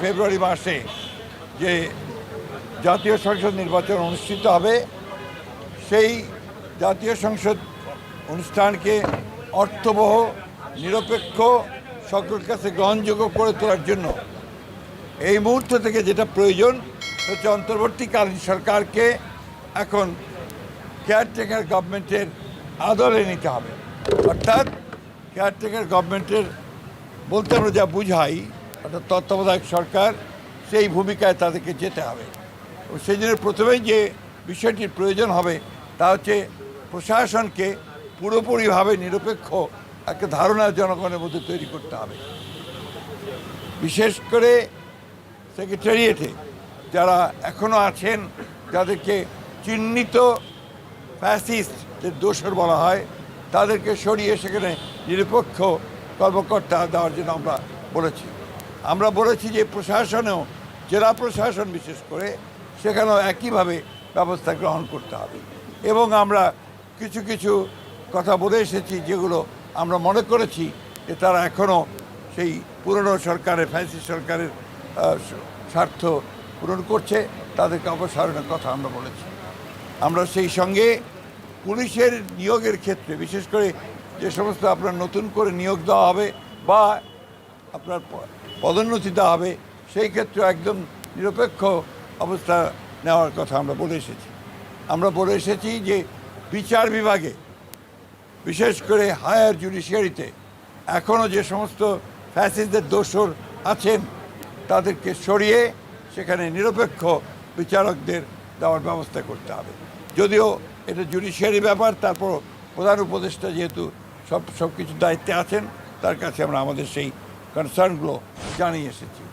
ফেব্রুয়ারি মাসে যে জাতীয় সংসদ নির্বাচন অনুষ্ঠিত হবে সেই জাতীয় সংসদ অনুষ্ঠানকে অর্থবহ, নিরপেক্ষ, সকলের কাছে গ্রহণযোগ্য করে তোলার জন্য এই মুহূর্ত থেকে যেটা প্রয়োজন হচ্ছে অন্তর্বর্তীকালীন সরকারকে এখন কেয়ারটেকার গভর্নমেন্টের আদলে নিতে হবে। অর্থাৎ কেয়ারটেকার গভর্নমেন্টের বলতে আমরা যা বুঝাই, অর্থাৎ তত্ত্বাবধায়ক সরকার, সেই ভূমিকায় তাদেরকে যেতে হবে। সেই জন্য প্রথমেই যে বিষয়টির প্রয়োজন হবে তা হচ্ছে প্রশাসনকে পুরোপুরিভাবে নিরপেক্ষ একটা ধারণা জনগণের মধ্যে তৈরি করতে হবে। বিশেষ করে সেক্রেটারিয়েটে যারা এখনও আছেন, যাদেরকে চিহ্নিত ফ্যাসিস্টদের দোসর বলা হয়, তাদেরকে সরিয়ে সেখানে নিরপেক্ষ কর্মকর্তা দেওয়ার জন্য আমরা বলেছি যে প্রশাসনেও, জেলা প্রশাসন বিশেষ করে, সেখানেও একইভাবে ব্যবস্থা গ্রহণ করতে হবে। এবং আমরা কিছু কিছু কথা বলে এসেছি যেগুলো আমরা মনে করেছি যে তারা এখনও সেই পুরনো সরকারের, ফ্যাসিস্ট সরকারের স্বার্থ পূরণ করছে, তাদেরকে অপসারণের কথা আমরা বলেছি। আমরা সেই সঙ্গে পুলিশের নিয়োগের ক্ষেত্রে, বিশেষ করে যে সমস্ত আপনার নতুন করে নিয়োগ দেওয়া হবে বা আপনার পদোন্নতি দেওয়া হবে, সেই ক্ষেত্রে একদম নিরপেক্ষ অবস্থা নেওয়ার কথা আমরা বলে এসেছি যে বিচার বিভাগে, বিশেষ করে হায়ার জুডিশিয়ারিতে এখনও যে সমস্ত ফ্যাসিস্টদের দোসর আছেন তাদেরকে সরিয়ে সেখানে নিরপেক্ষ বিচারকদের দেওয়ার ব্যবস্থা করতে হবে। যদিও এটা জুডিশিয়ারি ব্যাপার, তারপর প্রধান উপদেষ্টা যেহেতু সব কিছু দায়িত্বে আছেন, তার কাছে আমরা আমাদের সেই কনসার্নগুলো জানিয়ে এসেছি।